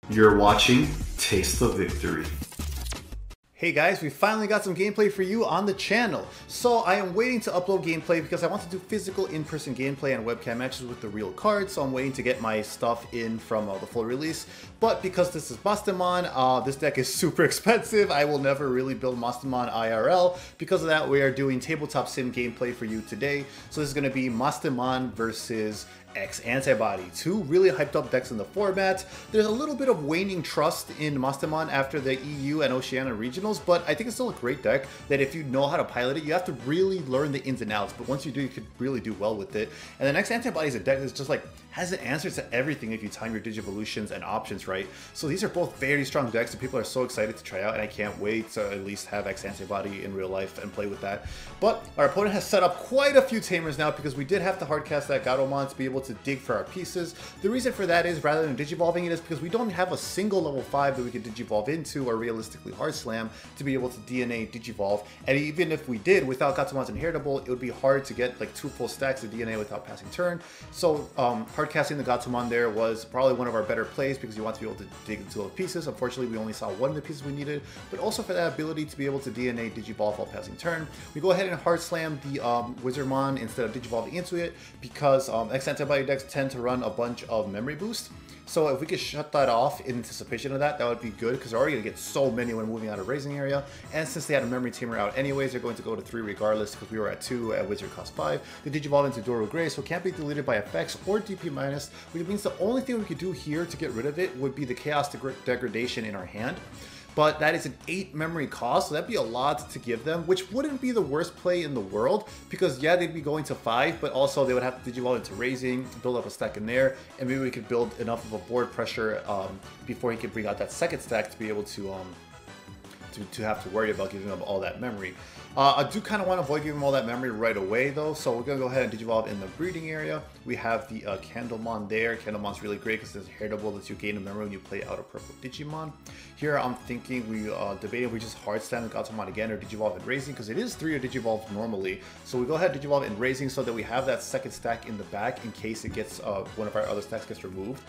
You're watching Taste of Victory. Hey guys, we finally got some gameplay for you on the channel. So I am waiting to upload gameplay because I want to do physical in-person gameplay and webcam matches with the real cards. So I'm waiting to get my stuff in from the full release. But because this is Mastemon, this deck is super expensive. I will never really build Mastemon IRL. Because of that, we are doing tabletop sim gameplay for you today. So this is going to be Mastemon versus X-Antibody, two really hyped up decks in the format. There's a little bit of waning trust in Mastemon after the EU and Oceania regionals, but I think it's still a great deck that if you know how to pilot it, you have to really learn the ins and outs, but once you do, you could really do well with it. And the X-Antibody is a deck that's just like, has an answer to everything if you time your Digivolutions and options right. So these are both very strong decks that people are so excited to try out, and I can't wait to at least have X-Antibody in real life and play with that. But our opponent has set up quite a few tamers now because we did have to hardcast that Gatomon to be able to dig for our pieces. The reason for that is, rather than digivolving it, is because we don't have a single level 5 that we could digivolve into or realistically hard slam to be able to DNA digivolve. And even if we did, without Gatomon's inheritable, it would be hard to get like 2 full stacks of DNA without passing turn. So hardcasting the Gatomon there was probably one of our better plays because you want to be able to dig into those pieces. Unfortunately, we only saw one of the pieces we needed, but also for that ability to be able to DNA digivolve while passing turn. We go ahead and hard slam the Wizardmon instead of digivolving into it because X-Antibody decks tend to run a bunch of memory boost. So if we could shut that off in anticipation of that, that would be good because they're already going to get so many when moving out of raising area. And since they had a memory tamer out anyways, they're going to go to 3 regardless because we were at 2 at Wizard cost 5. They digivolve into Doro Gray, so it can't be deleted by effects or DP minus, which means the only thing we could do here to get rid of it would be the Chaos Degradation in our hand. But that is an 8 memory cost, so that'd be a lot to give them, which wouldn't be the worst play in the world, because yeah, they'd be going to 5, but also they would have to digivolve into raising, build up a stack in there, and maybe we could build enough of a board pressure before he could bring out that second stack to be able to have to worry about giving them all that memory. I do kind of want to avoid giving them all that memory right away though, so we're going to go ahead and digivolve in the breeding area. We have the Candlemon there. Candlemon's really great because it's heritable, that you gain a memory when you play out a purple Digimon. Here I'm thinking we debating if we just hard stand the Gatomon again or digivolve in raising, because it is 3 to digivolve normally. So we go ahead and digivolve in raising so that we have that second stack in the back in case it gets one of our other stacks gets removed.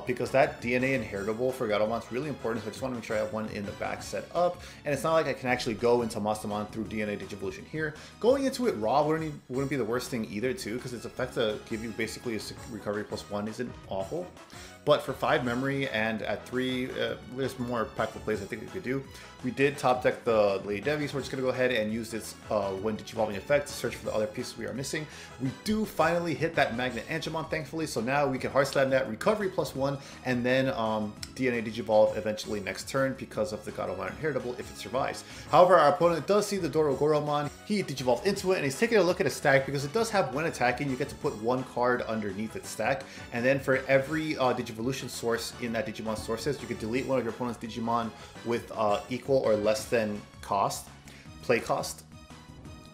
Because that DNA inheritable for Gatomon is really important, so I just want to make sure I have one in the back set up. And it's not like I can actually go into Mastemon through DNA Digivolution here. Going into it raw wouldn't be the worst thing either too, because its effect to give you basically a recovery +1 isn't awful. But for 5 memory and at 3, there's more impactful plays I think we could do. We did top deck the Lady Devi, so we're just going to go ahead and use this when digivolving effect to search for the other pieces we are missing. We do finally hit that Magnet Angemon, thankfully, so now we can hard slam that recovery +1 and then DNA digivolve eventually next turn because of the Gatomon inheritable if it survives. However, our opponent does see the Dorogoromon. He digivolved into it and he's taking a look at a stack because it does have, when attacking, you get to put 1 card underneath its stack, and then for every Digivolution source in that Digimon sources, you can delete one of your opponent's Digimon with equal or less than play cost.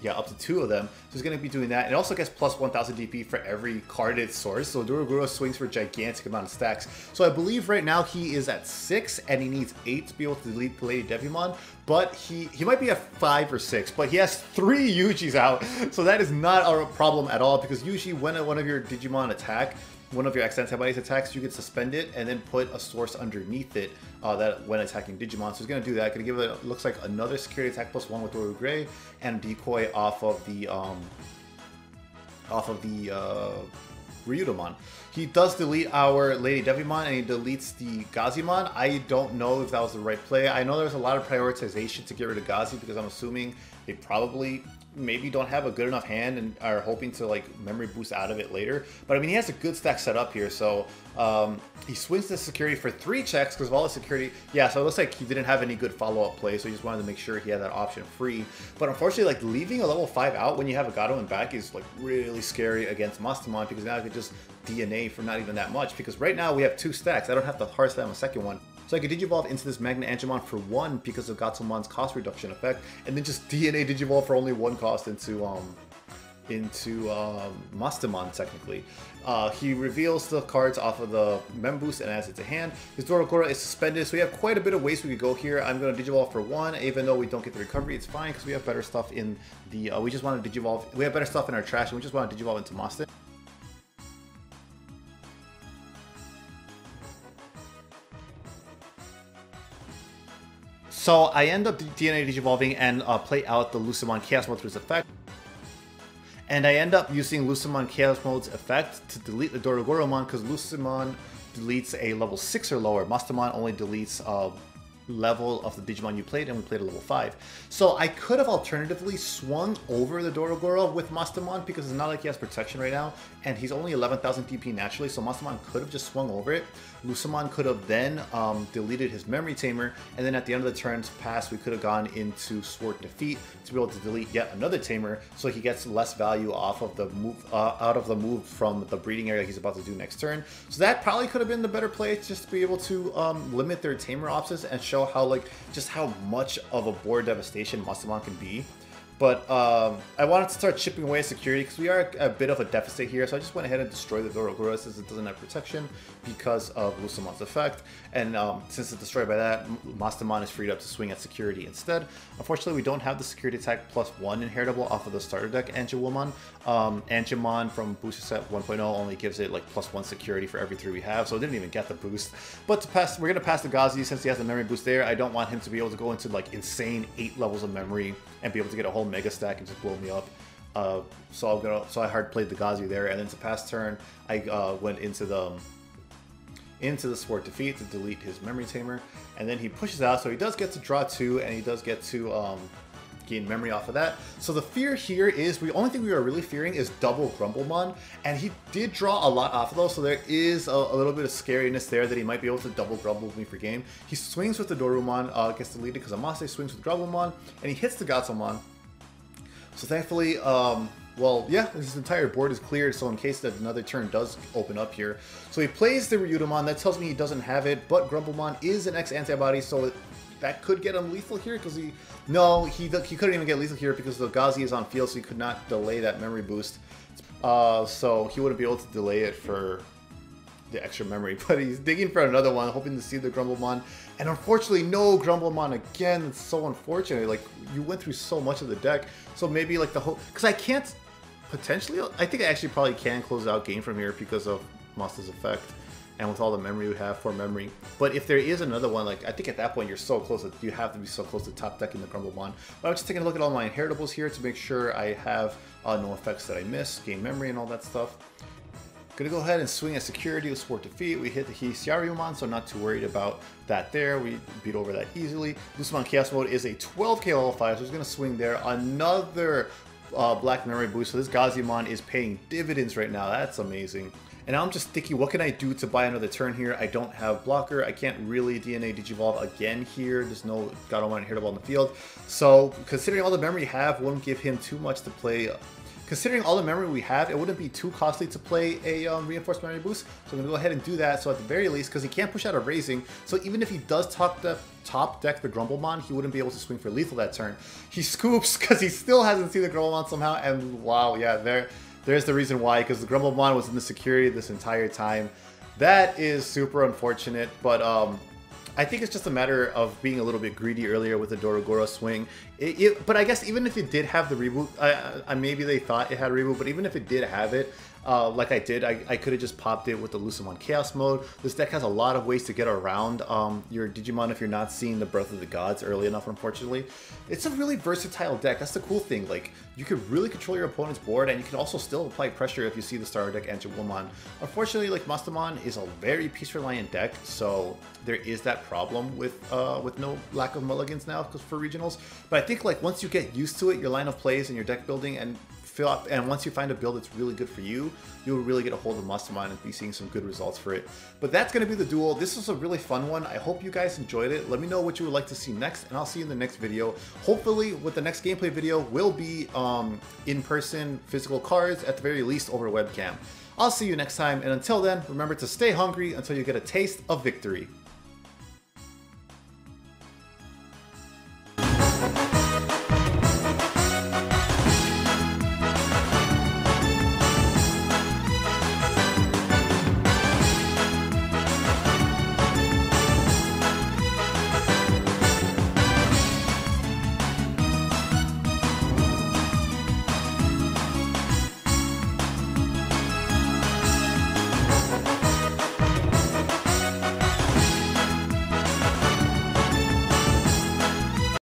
Yeah, up to 2 of them. So he's going to be doing that. It also gets plus 1000 DP for every carded source. So Duroguro swings for a gigantic amount of stacks. So I believe right now he is at 6 and he needs 8 to be able to delete Lady Devimon. But he might be at 5 or 6, but he has 3 Yujis out. So that is not a problem at all, because usually when one of your Digimon attack, one of your X-Antibodies attacks, you can suspend it and then put a source underneath it that when attacking Digimon. So he's going to do that. Going to give it, looks like, another security attack +1 with Doru Gray and decoy off of the Ryudomon. He does delete our Lady Devimon and he deletes the Gazimon. I don't know if that was the right play. I know there's a lot of prioritization to get rid of Gazi because I'm assuming they probably maybe don't have a good enough hand and are hoping to like memory boost out of it later. But I mean, he has a good stack set up here, so he swings the security for 3 checks because of all the security. Yeah, so it looks like he didn't have any good follow-up play, so he just wanted to make sure he had that option free. But unfortunately, like, leaving a level 5 out when you have a Gato in back is like really scary against Mastemon, because now I could just DNA for not even that much, because right now we have 2 stacks. I don't have to hard slam a second one. So I could Digivolve into this Magnet Angemon for 1 because of Gatomon's cost reduction effect, and then just DNA Digivolve for only 1 cost into Mastemon, technically. He reveals the cards off of the Mem Boost and adds it to hand. His Dorogora is suspended, so we have quite a bit of ways we could go here. I'm going to Digivolve for 1, even though we don't get the recovery, it's fine because we have better stuff in the, we just want to Digivolve, we have better stuff in our trash, and we just want to Digivolve into Mastemon. So I end up DNA Digivolving and play out the Lucemon Chaos Mode through its effect. And I end up using Lucemon Chaos Mode's effect to delete the Dorogoromon because Lucemon deletes a level 6 or lower. Mastemon only deletes level of the Digimon you played, and we played a level 5. So I could have alternatively swung over the Dorogoro with Mastemon because it's not like he has protection right now, and he's only 11,000 DP naturally, so Mastemon could have just swung over it. Lucemon could have then deleted his Memory Tamer, and then at the end of the turn's pass, we could have gone into Sword Defeat to be able to delete yet another Tamer, so he gets less value off of the move, out of the move from the breeding area he's about to do next turn. So that probably could have been the better play, just to be able to limit their Tamer options and show how just how much of a board devastation Mastemon can be. But I wanted to start chipping away at security because we are a bit of a deficit here, so I just went ahead and destroyed the Dorogoro since it doesn't have protection because of Lucemon's effect. And since it's destroyed by that, Mastemon is freed up to swing at security instead. Unfortunately, we don't have the security attack +1 inheritable off of the starter deck Angemon. Angemon from booster set 1.0 only gives it like +1 security for every 3 we have, so it didn't even get the boost. But to pass, we're gonna pass the Gazi since he has the memory boost there. I don't want him to be able to go into like insane 8 levels of memory and be able to get a whole mega stack and just blow me up. So I hard played the Gazi there, and then to pass turn, I went into the Sword Defeat to delete his Memory Tamer, and then he pushes out, so he does get to draw 2, and he does get to gain memory off of that. So the fear here is, the only thing we are really fearing is double Grumblemon, and he did draw a lot off of those, so there is a little bit of scariness there that he might be able to double Grumble me for game. He swings with the Dorumon, gets deleted because Amase swings with Grumblemon, and he hits the Gatsomon. So thankfully, well, yeah, his entire board is cleared, so in case that another turn does open up here. So he plays the Ryudomon, that tells me he doesn't have it, but Grumblemon is an X-Antibody, so that could get him lethal here, because he couldn't even get lethal here because the Gazi is on field, so he could not delay that memory boost. So he wouldn't be able to delay it for the extra memory, but he's digging for another one, hoping to see the Grumblemon, and unfortunately no Grumblemon again. It's so unfortunate. Like, you went through so much of the deck, so maybe like the whole, because I can't potentially, I think I actually probably can close out game from here because of Master's effect and with all the memory we have for memory. But if there is another one, like, I think at that point you're so close that you have to be so close to top decking the Grumblemon. But I'm just taking a look at all my inheritables here to make sure I have no effects that I miss, gain memory and all that stuff. Gonna go ahead and swing at security with Sword Defeat. We hit the Hisiarumon, so not too worried about that there. We beat over that easily. Lucemon Chaos Mode is a 12k level 5, so he's gonna swing there. Another black memory boost, so this Gazimon is paying dividends right now. That's amazing. And now I'm just thinking, what can I do to buy another turn here? I don't have blocker. I can't really DNA Digivolve again here. There's no Gatomon inheritable on the field. So considering all the memory you have, won't give him too much to play. Considering all the memory we have, it wouldn't be too costly to play a reinforced memory boost. So I'm going to go ahead and do that. So at the very least, because he can't push out a Raising, so even if he does top deck the Grumblemon, he wouldn't be able to swing for lethal that turn. He scoops because he still hasn't seen the Grumblemon somehow, and wow, yeah, there's the reason why, because the Grumblemon was in the security this entire time. That is super unfortunate, but I think it's just a matter of being a little bit greedy earlier with the Dorogoro swing. But I guess even if it did have the reboot, maybe they thought it had a reboot, but even if it did have it, like I did, I could have just popped it with the Lucemon Chaos Mode. This deck has a lot of ways to get around your Digimon if you're not seeing the Breath of the Gods early enough, unfortunately. It's a really versatile deck. That's the cool thing. Like, you can really control your opponent's board, and you can also still apply pressure if you see the starter deck Angemon. Unfortunately, like, Mastemon is a very piece-reliant deck, so there is that problem with no lack of mulligans now for regionals. But I think, like, once you get used to it, your line of plays and your deck building, and once you find a build that's really good for you, you'll really get a hold of Mastemon and be seeing some good results for it. But that's going to be the duel. This was a really fun one. I hope you guys enjoyed it. Let me know what you would like to see next, and I'll see you in the next video. Hopefully, with the next gameplay video, will be in-person physical cards, at the very least over webcam. I'll see you next time, and until then, remember to stay hungry until you get a taste of victory.